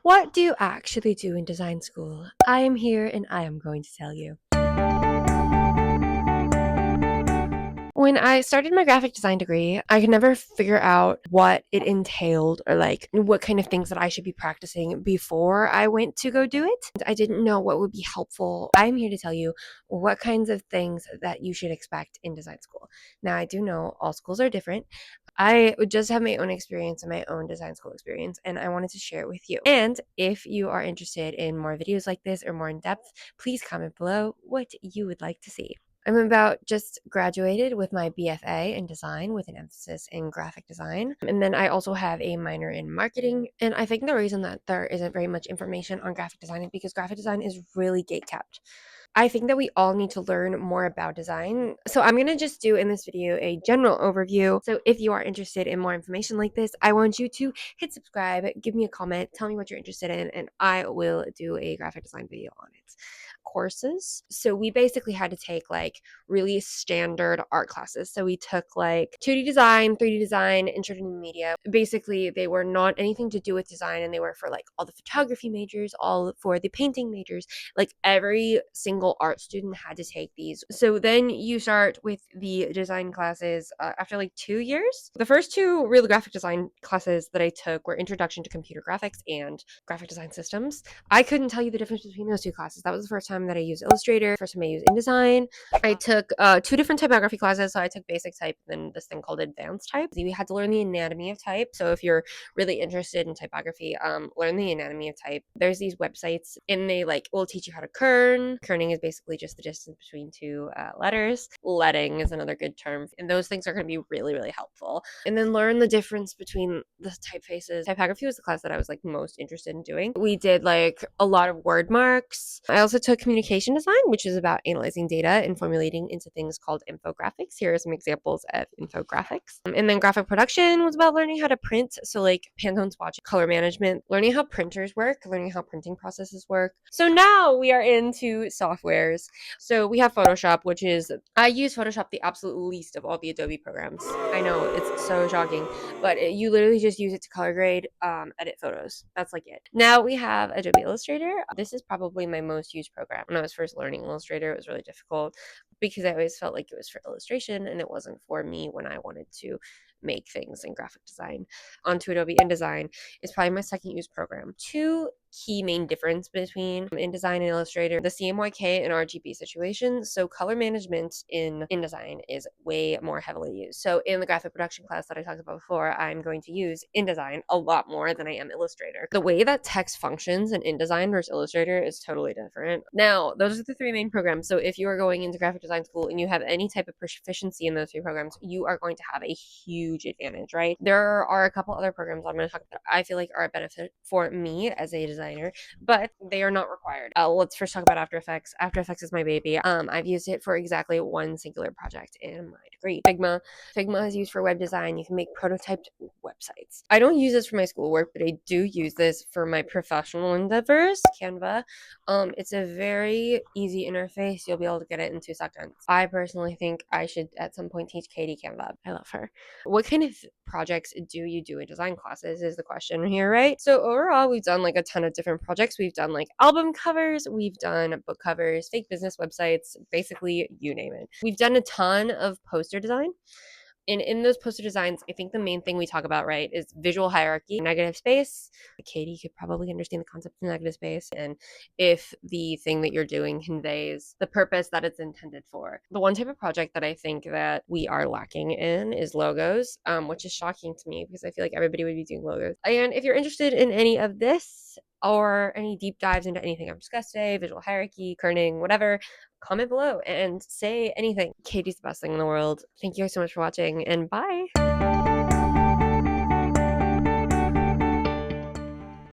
What do you actually do in design school? I am here and I am going to tell you. When I started my graphic design degree, I could never figure out what it entailed or like what kind of things that I should be practicing before I went to go do it. I didn't know what would be helpful. I'm here to tell you what kinds of things that you should expect in design school. Now, I do know all schools are different. I just have my own experience and my own design school experience, and I wanted to share it with you. And if you are interested in more videos like this or more in depth, please comment below what you would like to see. I'm about just graduated with my BFA in design with an emphasis in graphic design. And then I also have a minor in marketing. And I think the reason that there isn't very much information on graphic design is because graphic design is really gatekept. I think that we all need to learn more about design. So I'm going to just do in this video a general overview. So if you are interested in more information like this, I want you to hit subscribe, give me a comment, tell me what you're interested in, and I will do a graphic design video on it. Courses. So we basically had to take like really standard art classes. So we took like 2D design, 3D design, intro to media. Basically, they were not anything to do with design, and they were for like all the photography majors, all for the painting majors. Like every single art student had to take these. So then you start with the design classes after like 2 years. The first two real graphic design classes that I took were Introduction to Computer Graphics and Graphic Design Systems. I couldn't tell you the difference between those two classes. That was the first time that I used Illustrator, first time I used InDesign. I took two different typography classes. So I took basic type and then this thing called advanced type. We had to learn the anatomy of type. So if you're really interested in typography, learn the anatomy of type. There's these websites and they like will teach you how to kern. Kerning is basically just the distance between two letters. Leading is another good term. And those things are going to be really, really helpful. And then learn the difference between the typefaces. Typography was the class that I was like most interested in doing. We did like a lot of word marks. I also took communication design, which is about analyzing data and formulating into things called infographics. Here are some examples of infographics. And then graphic production was about learning how to print. So like Pantone swatch, color management, learning how printers work, learning how printing processes work. So now we are into softwares. So we have Photoshop, which is, I use Photoshop the absolute least of all the Adobe programs. I know it's so shocking, but you literally just use it to color grade, edit photos. That's like it. Now we have Adobe Illustrator. This is probably my most used program. When I was first learning Illustrator, it was really difficult because I always felt like it was for illustration and it wasn't for me when I wanted to make things in graphic design. Onto Adobe InDesign is probably my second used program. Two key main difference between InDesign and Illustrator, the CMYK and RGB situation. So color management in InDesign is way more heavily used. So in the graphic production class that I talked about before, I'm going to use InDesign a lot more than I am Illustrator. The way that text functions in InDesign versus Illustrator is totally different. Now, those are the three main programs. So if you are going into graphic design school and you have any type of proficiency in those three programs, you are going to have a huge advantage, right? There are a couple other programs I'm going to talk about I feel like are a benefit for me as a designer, but they are not required. Let's first talk about After Effects. After Effects is my baby. I've used it for exactly one singular project in my degree. Figma is used for web design. You can make prototyped websites. I don't use this for my schoolwork, but I do use this for my professional endeavors. Canva. It's a very easy interface. You'll be able to get it in 2 seconds. I personally think I should at some point teach Katie Canva. I love her. What kind of projects do you do in design classes is the question here, right? So overall, we've done like a ton of different projects. We've done like album covers, we've done book covers, fake business websites, basically you name it. We've done a ton of poster design. And in those poster designs, I think the main thing we talk about, right, is visual hierarchy, negative space. Katie could probably understand the concept of negative space and if the thing that you're doing conveys the purpose that it's intended for. The one type of project that I think that we are lacking in is logos, which is shocking to me because I feel like everybody would be doing logos. And if you're interested in any of this or any deep dives into anything I've discussed today, visual hierarchy, kerning, whatever, comment below and say anything. Katie's the best thing in the world. Thank you guys so much for watching and bye.